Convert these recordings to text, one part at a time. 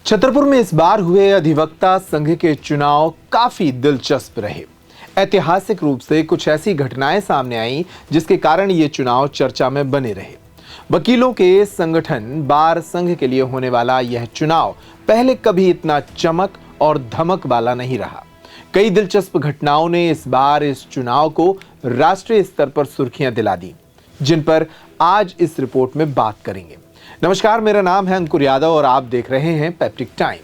छतरपुर में इस बार हुए अधिवक्ता संघ के चुनाव काफी दिलचस्प रहे। ऐतिहासिक रूप से कुछ ऐसी घटनाएं सामने आईं जिसके कारण ये चुनाव चर्चा में बने रहे। वकीलों के संगठन बार संघ के लिए होने वाला यह चुनाव पहले कभी इतना चमक और धमक वाला नहीं रहा। कई दिलचस्प घटनाओं ने इस बार इस चुनाव को राष्ट्रीय स्तर पर सुर्खियां दिला दी, जिन पर आज इस रिपोर्ट में बात करेंगे। नमस्कार, मेरा नाम है अंकुर यादव और आप देख रहे हैं पेप्टिक टाइम।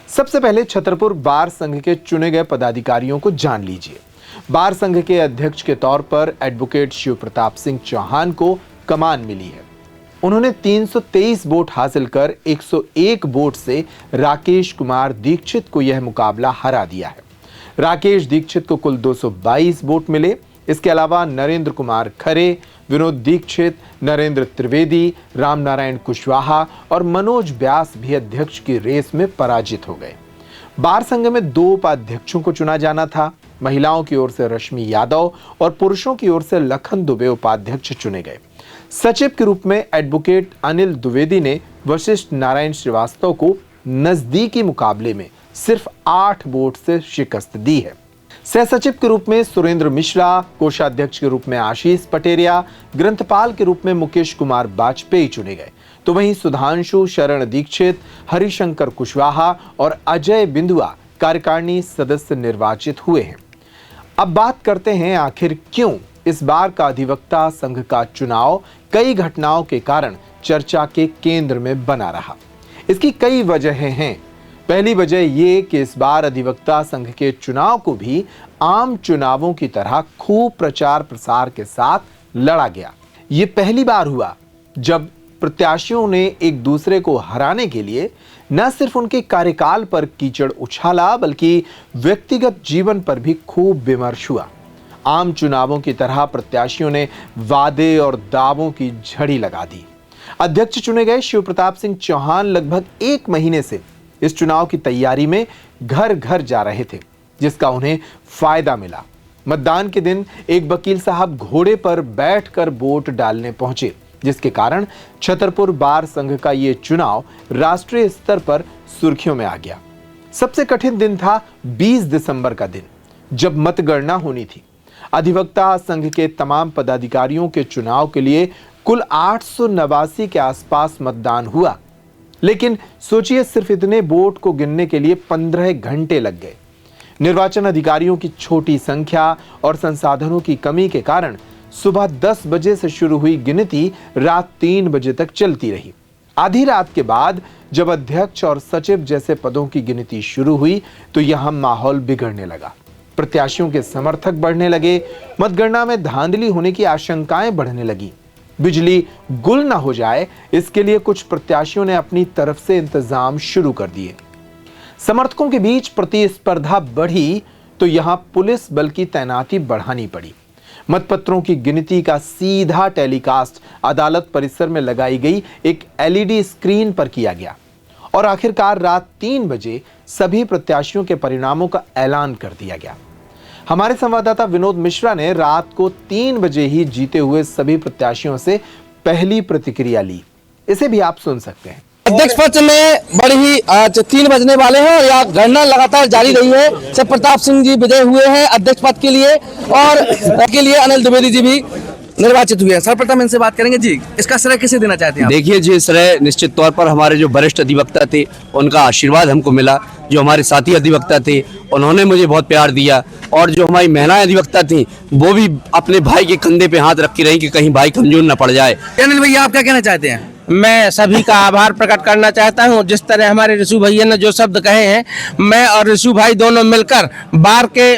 सबसे पहले छतरपुर बार संघ के चुने गए पदाधिकारियों को जान लीजिए। बार संघ के अध्यक्ष के तौर पर एडवोकेट शिव प्रताप सिंह चौहान को कमान मिली है। उन्होंने 323 वोट हासिल कर 101 वोट से राकेश कुमार दीक्षित को यह मुकाबला हरा दिया है। राकेश दीक्षित को कुल 222 वोट मिले। इसके अलावा नरेंद्र कुमार खरे, विनोद दीक्षित, नरेंद्र त्रिवेदी, रामनारायण कुशवाहा और मनोज व्यास भी अध्यक्ष की रेस में पराजित हो गए। बार संघ में 2 उपाध्यक्षों को चुना जाना था। महिलाओं की ओर से रश्मि यादव और पुरुषों की ओर से लखन दुबे उपाध्यक्ष चुने गए। सचिव के रूप में एडवोकेट अनिल द्विवेदी ने वशिष्ठ नारायण श्रीवास्तव को नजदीकी मुकाबले में सिर्फ 8 वोट से शिकस्त दी है। सह सचिव के रूप में सुरेंद्र मिश्रा, कोषाध्यक्ष के रूप में आशीष पटेरिया, ग्रंथपाल के रूप में मुकेश कुमार वाजपेयी चुने गए। तो वहीं सुधांशु शरण दीक्षित, हरिशंकर कुशवाहा और अजय बिंदुआ कार्यकारिणी सदस्य निर्वाचित हुए हैं। अब बात करते हैं आखिर क्यों इस बार का अधिवक्ता संघ का चुनाव कई घटनाओं के कारण चर्चा के केंद्र में बना रहा। इसकी कई वजहें हैं। पहली वजह ये कि इस बार अधिवक्ता संघ के चुनाव को भी आम चुनावों की तरह खूब प्रचार प्रसार के साथ लड़ा गया। ये पहली बार हुआ जब प्रत्याशियों ने एक दूसरे को हराने के लिए न सिर्फ उनके कार्यकाल पर कीचड़ उछाला, बल्कि व्यक्तिगत जीवन पर भी खूब विमर्श हुआ। आम चुनावों की तरह प्रत्याशियों ने वादे और दावों की झड़ी लगा दी। अध्यक्ष चुने गए शिव प्रताप सिंह चौहान लगभग 1 महीने से इस चुनाव की तैयारी में घर घर जा रहे थे, जिसका उन्हें फायदा मिला। मतदान के दिन एक वकील साहब घोड़े पर बैठकर वोट डालने पहुंचे, जिसके कारण छतरपुर बार संघ का यह चुनाव राष्ट्रीय स्तर पर सुर्खियों में आ गया। सबसे कठिन दिन था 20 दिसंबर का दिन, जब मतगणना होनी थी। अधिवक्ता संघ के तमाम पदाधिकारियों के चुनाव के लिए कुल 889 के आसपास मतदान हुआ, लेकिन सोचिए सिर्फ इतने वोट को गिनने के लिए 15 घंटे लग गए। निर्वाचन अधिकारियों की छोटी संख्या और संसाधनों की कमी के कारण सुबह 10 बजे से शुरू हुई गिनती रात 3 बजे तक चलती रही। आधी रात के बाद जब अध्यक्ष और सचिव जैसे पदों की गिनती शुरू हुई तो यहां माहौल बिगड़ने लगा। प्रत्याशियों के समर्थक बढ़ने लगे। मतगणना में धांधली होने की आशंकाएं बढ़ने लगी। बिजली गुल ना हो जाए, इसके लिए कुछ प्रत्याशियों ने अपनी तरफ से इंतजाम शुरू कर दिए। समर्थकों के बीच प्रतिस्पर्धा बढ़ी तो यहां पुलिस बल की तैनाती बढ़ानी पड़ी। मतपत्रों की गिनती का सीधा टेलीकास्ट अदालत परिसर में लगाई गई एक एलईडी स्क्रीन पर किया गया और आखिरकार रात 3 बजे सभी प्रत्याशियों के परिणामों का ऐलान कर दिया गया। हमारे संवाददाता विनोद मिश्रा ने रात को 3 बजे ही जीते हुए सभी प्रत्याशियों से पहली प्रतिक्रिया ली। इसे भी आप सुन सकते हैं। अध्यक्ष पद में बड़ी ही आज 3 बजने वाले हैं और यह गणना लगातार जारी रही है। शिव प्रताप सिंह जी विजय हुए हैं अध्यक्ष पद के लिए और के लिए अनिल द्विवेदी जी भी निर्वाचित हुए हैं। सर्वप्रथम इनसे बात करेंगे। जी, इसका श्रेय किसे देना चाहते हैं? देखिए जी, श्रेय निश्चित तौर पर हमारे जो वरिष्ठ अधिवक्ता थे उनका आशीर्वाद हमको मिला। जो हमारे साथी अधिवक्ता थे उन्होंने मुझे बहुत प्यार दिया और जो हमारी महिलाएं अधिवक्ता थी वो भी अपने भाई के कंधे पे हाथ रखी रही कि कहीं भाई कमजोर न पड़ जाए। अनिल भैया, आप क्या कहना चाहते हैं? मैं सभी का आभार प्रकट करना चाहता हूं। जिस तरह हमारे ऋषु भैया ने जो शब्द कहे हैं, मैं और ऋषु भाई दोनों मिलकर बार के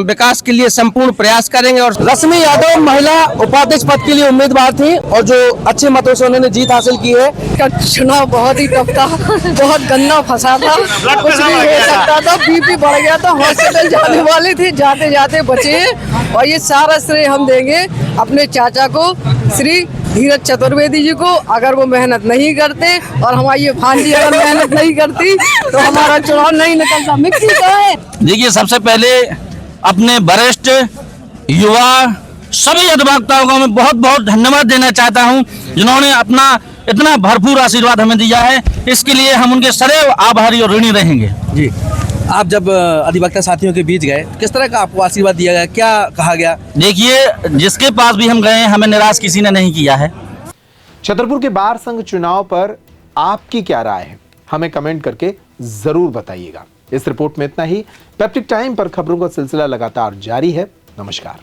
विकास के लिए संपूर्ण प्रयास करेंगे। और रश्मि यादव महिला उपाध्यक्ष पद के लिए उम्मीदवार थी और जो अच्छे मतों से उन्होंने जीत हासिल की है। का चुनाव बहुत ही टफ था, बहुत गंदा फंसा था, कुछ भी हो सकता था। बीपी बढ़ गया था, हॉस्पिटल जाने वाले थे, जाते जाते बचे। और ये सारा श्रेय हम देंगे अपने चाचा को, श्री धीरज चतुर्वेदी जी को। अगर वो मेहनत नहीं करते और हमारी ये भांजी अगर मेहनत नहीं करती तो हमारा चुनाव नहीं निकलता। मिक्सी का है। देखिए, सबसे पहले अपने वरिष्ठ युवा सभी अधिवक्ताओं को मैं बहुत बहुत धन्यवाद देना चाहता हूं, जिन्होंने अपना इतना भरपूर आशीर्वाद हमें दिया है। इसके लिए हम उनके सदैव आभारी और ऋणी रहेंगे। जी, आप जब अधिवक्ता साथियों के बीच गए, किस तरह का आपको आशीर्वाद दिया गया, क्या कहा गया? देखिए, जिसके पास भी हम गए हमें निराश किसी ने नहीं किया है। छतरपुर के बार संघ चुनाव पर आपकी क्या राय है, हमें कमेंट करके जरूर बताइएगा। इस रिपोर्ट में इतना ही। पेप्टिक टाइम पर खबरों का सिलसिला लगातार जारी है। नमस्कार।